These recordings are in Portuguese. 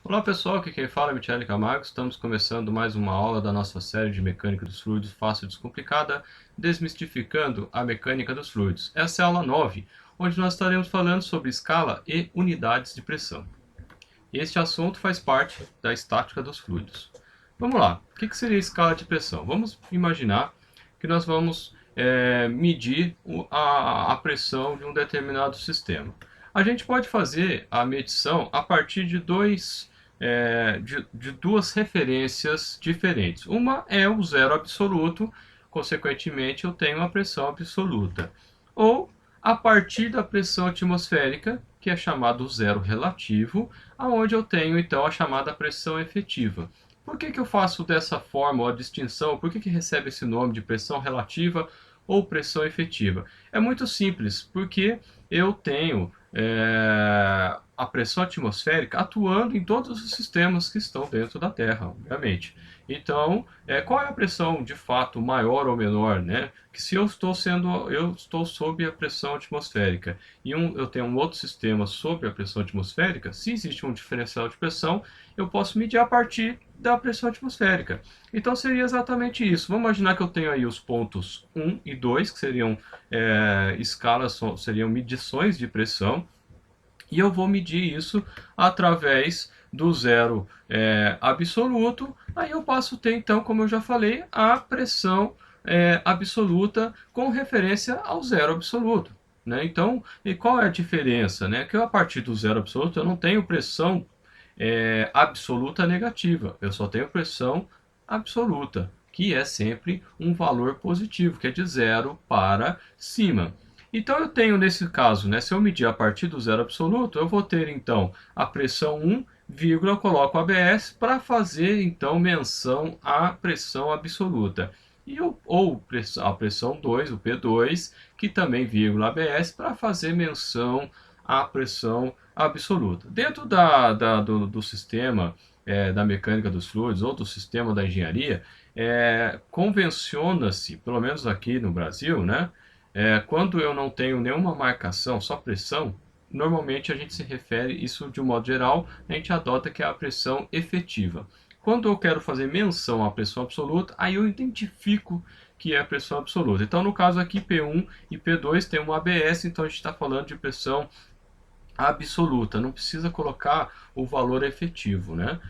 Olá pessoal, aqui quem fala é Michele Camargo. Estamos começando mais uma aula da nossa série de Mecânica dos Fluidos Fácil e Descomplicada, desmistificando a mecânica dos fluidos. Essa é a aula 9, onde nós estaremos falando sobre escala e unidades de pressão. Este assunto faz parte da estática dos fluidos. Vamos lá, o que seria escala de pressão? Vamos imaginar que nós vamos medir a pressão de um determinado sistema. A gente pode fazer a medição a partir de duas referências diferentes. Uma é o zero absoluto, consequentemente eu tenho a pressão absoluta. Ou a partir da pressão atmosférica, que é chamado zero relativo, aonde eu tenho então a chamada pressão efetiva. Por que eu faço dessa forma a distinção? Por que recebe esse nome de pressão relativa ou pressão efetiva? É muito simples, porque eu tenho a pressão atmosférica atuando em todos os sistemas que estão dentro da Terra, obviamente. Então, qual é a pressão de fato maior ou menor, né? Que se eu estou sob a pressão atmosférica e eu tenho um outro sistema sob a pressão atmosférica, se existe um diferencial de pressão, eu posso medir a partir da pressão atmosférica. Então seria exatamente isso. Vamos imaginar que eu tenho aí os pontos 1 e 2, que seriam escalas, seriam medições de pressão, e eu vou medir isso através do zero absoluto. Aí eu passo a ter, então, como eu já falei, a pressão absoluta com referência ao zero absoluto. Né? Então, e qual é a diferença? Né? Que a partir do zero absoluto eu não tenho pressão absoluta negativa, eu só tenho pressão absoluta, que é sempre um valor positivo, que é de zero para cima. Então eu tenho nesse caso, né, se eu medir a partir do zero absoluto, eu vou ter então a pressão 1, vírgula, eu coloco ABS para fazer então menção à pressão absoluta. Ou a pressão 2, o P2, que também vírgula ABS para fazer menção à pressão absoluta. Dentro do sistema da mecânica dos fluidos ou do sistema da engenharia, convenciona-se, pelo menos aqui no Brasil, né, quando eu não tenho nenhuma marcação, só pressão, normalmente a gente se refere, isso de um modo geral, a gente adota que é a pressão efetiva. Quando eu quero fazer menção à pressão absoluta, aí eu identifico que é a pressão absoluta. Então, no caso aqui, P1 e P2 tem um ABS, então a gente está falando de pressão absoluta, não precisa colocar o valor efetivo, né?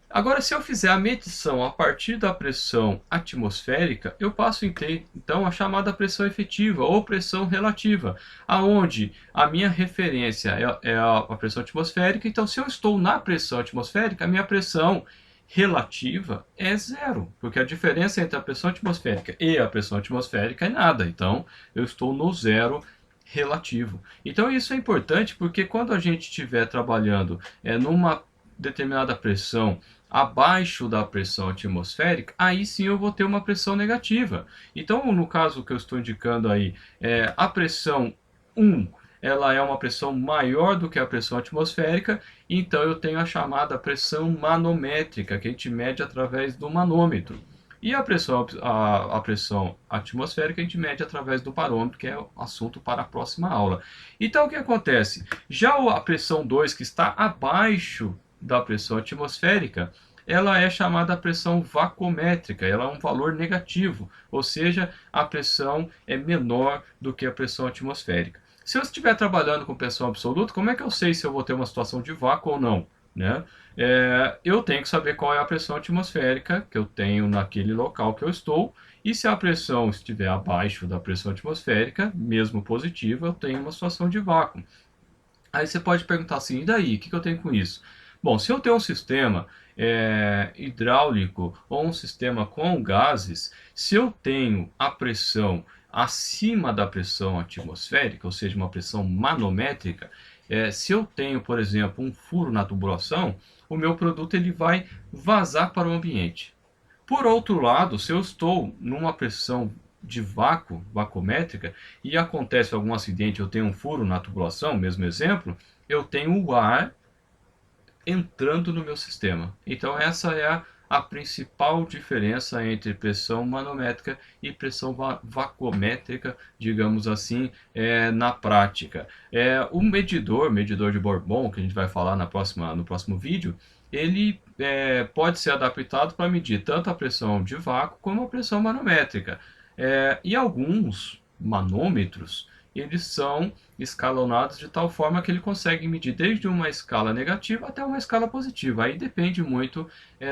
Agora, se eu fizer a medição a partir da pressão atmosférica, eu passo a ter, então, a chamada pressão efetiva ou pressão relativa, aonde a minha referência é a pressão atmosférica. Então, se eu estou na pressão atmosférica, a minha pressão relativa é zero, porque a diferença entre a pressão atmosférica e a pressão atmosférica é nada. Então, eu estou no zero relativo. Então, isso é importante porque quando a gente estiver trabalhando numa determinada pressão abaixo da pressão atmosférica, aí sim eu vou ter uma pressão negativa. Então, no caso que eu estou indicando aí, a pressão 1, ela é uma pressão maior do que a pressão atmosférica, então eu tenho a chamada pressão manométrica, que a gente mede através do manômetro. E a pressão atmosférica a gente mede através do parâmetro, que é o assunto para a próxima aula. Então, o que acontece? Já a pressão 2, que está abaixo da pressão atmosférica, ela é chamada pressão vacuométrica, ela é um valor negativo, ou seja, a pressão é menor do que a pressão atmosférica. Se eu estiver trabalhando com pressão absoluta, como é que eu sei se eu vou ter uma situação de vácuo ou não? Né? Eu tenho que saber qual é a pressão atmosférica que eu tenho naquele local que eu estou, e se a pressão estiver abaixo da pressão atmosférica, mesmo positiva, eu tenho uma situação de vácuo. Aí você pode perguntar assim, e daí? O que eu tenho com isso? Bom, se eu tenho um sistema hidráulico ou um sistema com gases, se eu tenho a pressão acima da pressão atmosférica, ou seja, uma pressão manométrica, se eu tenho, por exemplo, um furo na tubulação, o meu produto ele vai vazar para o ambiente. Por outro lado, se eu estou numa pressão de vácuo, vacuométrica, e acontece algum acidente, eu tenho um furo na tubulação, mesmo exemplo, eu tenho o ar entrando no meu sistema. Então essa é a principal diferença entre pressão manométrica e pressão vacuométrica, digamos assim, na prática. O medidor de Bourbon, que a gente vai falar no próximo vídeo, ele pode ser adaptado para medir tanto a pressão de vácuo como a pressão manométrica. E alguns manômetros, eles são escalonados de tal forma que ele consegue medir desde uma escala negativa até uma escala positiva. Aí depende muito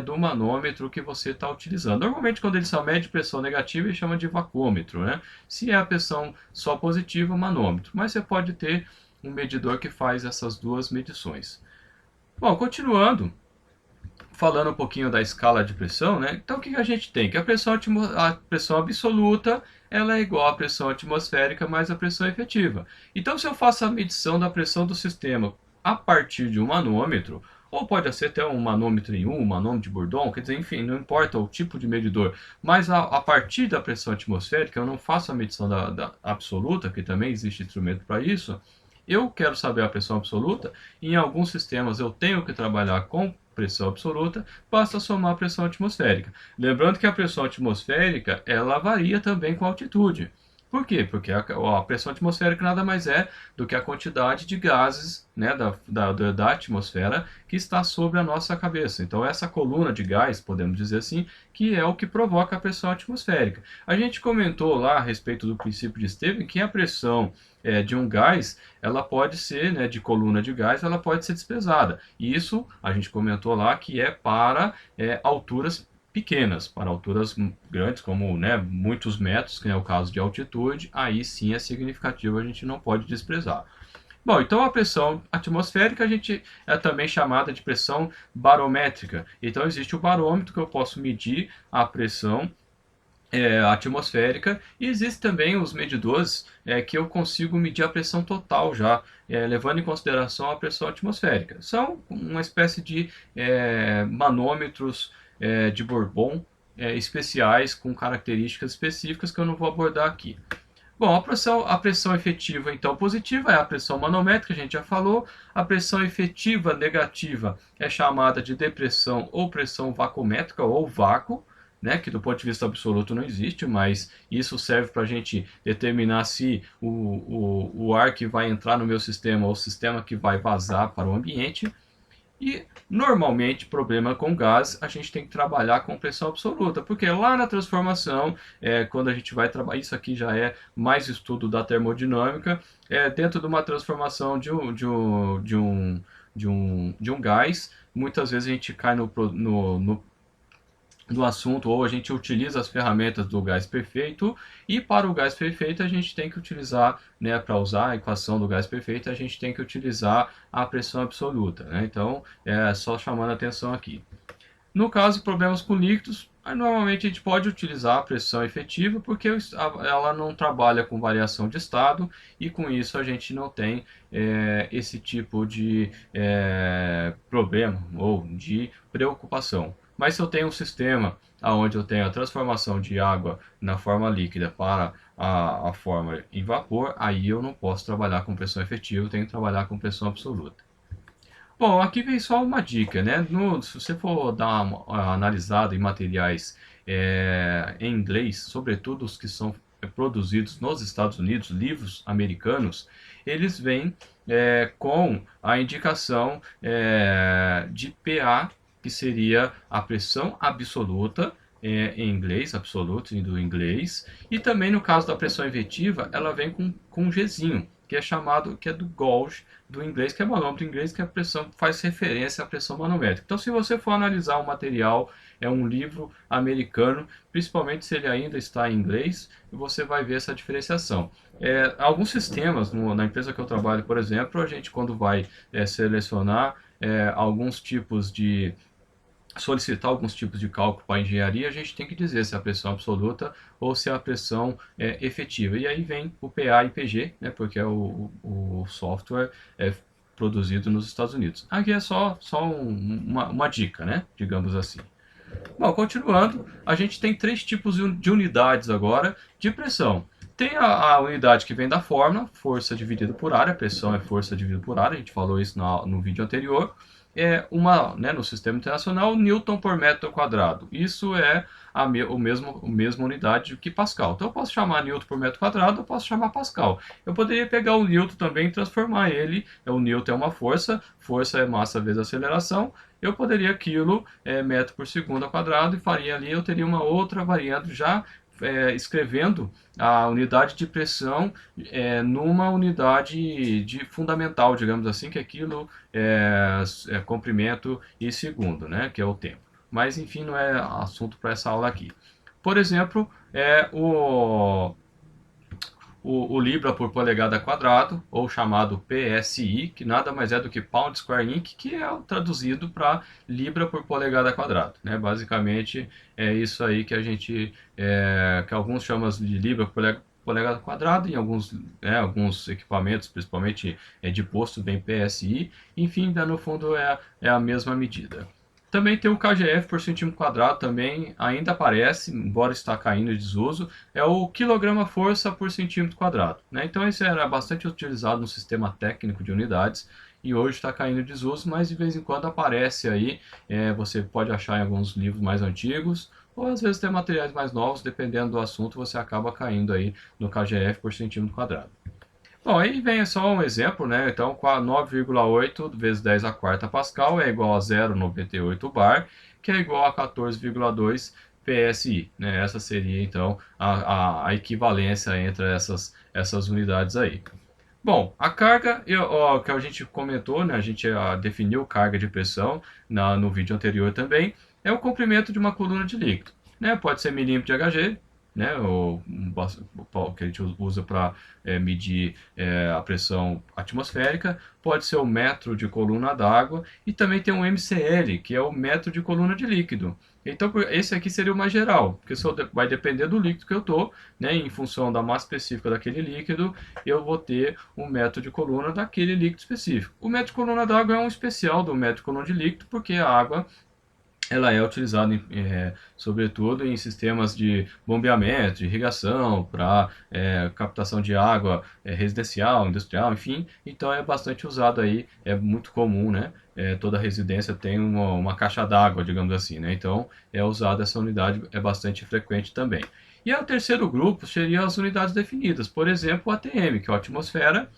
do manômetro que você está utilizando. Normalmente, quando ele só mede pressão negativa, ele chama de vacômetro, né? Se é a pressão só positiva, manômetro. Mas você pode ter um medidor que faz essas duas medições. Bom, continuando, falando um pouquinho da escala de pressão, né? Então o que a gente tem? Que a pressão absoluta ela é igual à pressão atmosférica mais a pressão efetiva. Então se eu faço a medição da pressão do sistema a partir de um manômetro, ou pode ser até um manômetro em um manômetro de Bourdon, quer dizer, enfim, não importa o tipo de medidor, mas a partir da pressão atmosférica, eu não faço a medição da absoluta, que também existe instrumento para isso, eu quero saber a pressão absoluta, e em alguns sistemas eu tenho que trabalhar com pressão absoluta, basta somar a pressão atmosférica. Lembrando que a pressão atmosférica ela varia também com a altitude. Por quê? Porque a pressão atmosférica nada mais é do que a quantidade de gases, né, da atmosfera que está sobre a nossa cabeça. Então, essa coluna de gás, podemos dizer assim, que é o que provoca a pressão atmosférica. A gente comentou lá a respeito do princípio de Stevens que a pressão de um gás, ela pode ser, né, de coluna de gás, ela pode ser desprezada. E isso a gente comentou lá que é para alturas pequenas, para alturas grandes, como, né, muitos metros, que é o caso de altitude, aí sim é significativo, a gente não pode desprezar. Bom, então a pressão atmosférica a gente é também chamada de pressão barométrica. Então existe o barômetro que eu posso medir a pressão atmosférica e existem também os medidores que eu consigo medir a pressão total já, levando em consideração a pressão atmosférica. São uma espécie de manômetros de Bourbon especiais com características específicas que eu não vou abordar aqui. Bom, a pressão efetiva, então, positiva é a pressão manométrica, a gente já falou. A pressão efetiva negativa é chamada de depressão ou pressão vacuométrica ou vácuo, né, que do ponto de vista absoluto não existe, mas isso serve para a gente determinar se o ar que vai entrar no meu sistema ou o sistema que vai vazar para o ambiente. E normalmente, problema com gás, a gente tem que trabalhar com pressão absoluta, porque lá na transformação, quando a gente vai trabalhar, isso aqui já é mais estudo da termodinâmica, dentro de uma transformação de um gás, muitas vezes a gente cai no assunto, ou a gente utiliza as ferramentas do gás perfeito, e para o gás perfeito a gente tem que utilizar, né, para usar a equação do gás perfeito, a gente tem que utilizar a pressão absoluta, né? Então, só chamando a atenção aqui. No caso de problemas com líquidos, normalmente a gente pode utilizar a pressão efetiva, porque ela não trabalha com variação de estado, e com isso a gente não tem esse tipo de problema ou de preocupação. Mas se eu tenho um sistema onde eu tenho a transformação de água na forma líquida para a forma em vapor, aí eu não posso trabalhar com pressão efetiva, eu tenho que trabalhar com pressão absoluta. Bom, aqui vem só uma dica, né? Se você for dar uma analisada em materiais em inglês, sobretudo os que são produzidos nos Estados Unidos, livros americanos, eles vêm com a indicação de PA, que seria a pressão absoluta, em inglês, absolute, do inglês, e também no caso da pressão efetiva, ela vem com um Gzinho, que é chamado, que é do gauge, do inglês, que é manômetro inglês, que a pressão faz referência à pressão manométrica. Então, se você for analisar o material, é um livro americano, principalmente se ele ainda está em inglês, você vai ver essa diferenciação. Alguns sistemas, na empresa que eu trabalho, por exemplo, a gente quando vai selecionar alguns tipos de solicitar alguns tipos de cálculo para a engenharia, a gente tem que dizer se é a pressão absoluta ou se é a pressão efetiva. E aí vem o PA e PG, né, porque é o software produzido nos Estados Unidos. Aqui é só uma dica, né, digamos assim. Bom, continuando, a gente tem três tipos de unidades agora de pressão. Tem a unidade que vem da fórmula, força dividida por área, pressão é força dividida por área, a gente falou isso no vídeo anterior. no sistema internacional, Newton por metro quadrado. Isso é a mesma unidade que Pascal. Então eu posso chamar Newton por metro quadrado, eu posso chamar Pascal. Eu poderia pegar o Newton também e transformar ele. O Newton é uma força, força é massa vezes aceleração. Eu poderia quilo metro por segundo ao quadrado e faria ali, eu teria uma outra variante já escrevendo a unidade de pressão numa unidade de fundamental, digamos assim, que é quilo, comprimento e segundo, né, que é o tempo. Mas enfim, não é assunto para essa aula aqui. Por exemplo, o libra por polegada quadrado, ou chamado PSI, que nada mais é do que Pound Square Inch, que é traduzido para libra por polegada quadrado, né? Basicamente é isso aí que a gente, que alguns chamam de libra por polegada quadrada, em alguns equipamentos, principalmente de posto, vem PSI, enfim, no fundo é a mesma medida. Também tem o KGF por centímetro quadrado, também ainda aparece, embora está caindo em desuso, é o quilograma-força por centímetro quadrado, né? Então esse era bastante utilizado no sistema técnico de unidades e hoje está caindo em desuso, mas de vez em quando aparece aí, você pode achar em alguns livros mais antigos, ou às vezes tem materiais mais novos, dependendo do assunto, você acaba caindo aí no KGF por centímetro quadrado. Bom, aí vem só um exemplo, né? Então, 9,8 vezes 10 a quarta Pascal é igual a 0,98 bar, que é igual a 14,2 PSI, né? Essa seria, então, a equivalência entre essas unidades aí. Bom, a carga, que a gente comentou, né? A gente definiu carga de pressão no vídeo anterior também, é o comprimento de uma coluna de líquido, né? Pode ser milímetro de Hg, né, que a gente usa para medir a pressão atmosférica, pode ser o metro de coluna d'água e também tem um MCL, que é o metro de coluna de líquido. Então, esse aqui seria o mais geral, porque vai depender do líquido que eu estou, né, em função da massa específica daquele líquido, eu vou ter um metro de coluna daquele líquido específico. O metro de coluna d'água é um especial do metro de coluna de líquido, porque a água ela é utilizada, sobretudo, em sistemas de bombeamento, de irrigação, para captação de água residencial, industrial, enfim. Então é bastante usado aí, é muito comum, né? Toda residência tem uma caixa d'água, digamos assim, né? Então é usada essa unidade, é bastante frequente também. E o terceiro grupo seria as unidades definidas, por exemplo, o ATM, que é a atmosfera,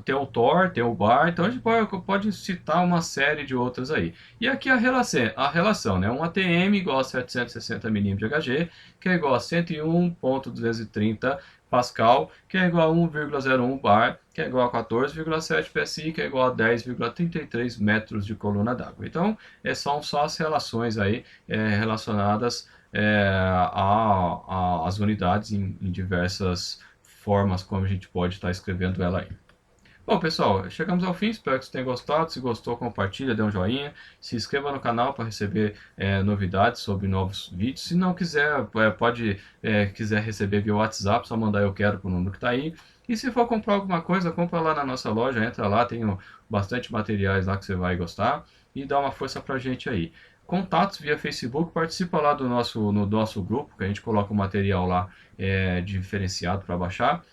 tem o Thor, tem o bar, então a gente pode citar uma série de outras aí. E aqui a relação, né? Um ATM igual a 760 milímetros de Hg, que é igual a 101,230 Pascal, que é igual a 1,01 bar, que é igual a 14,7 PSI, que é igual a 10,33 metros de coluna d'água. Então, são só as relações aí relacionadas às unidades em diversas formas como a gente pode estar escrevendo ela aí. Bom, pessoal, chegamos ao fim, espero que você tenha gostado. Se gostou, compartilha, dê um joinha, se inscreva no canal para receber novidades sobre novos vídeos. Se não quiser, quiser receber via WhatsApp, só mandar eu quero para o número que está aí. E se for comprar alguma coisa, compra lá na nossa loja, entra lá, tem bastante materiais lá que você vai gostar e dá uma força para a gente aí. Contatos via Facebook, participa lá no nosso grupo, que a gente coloca o material lá diferenciado para baixar.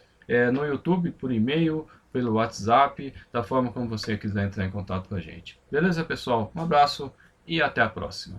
No YouTube, por e-mail, pelo WhatsApp, da forma como você quiser entrar em contato com a gente. Beleza, pessoal? Um abraço e até a próxima.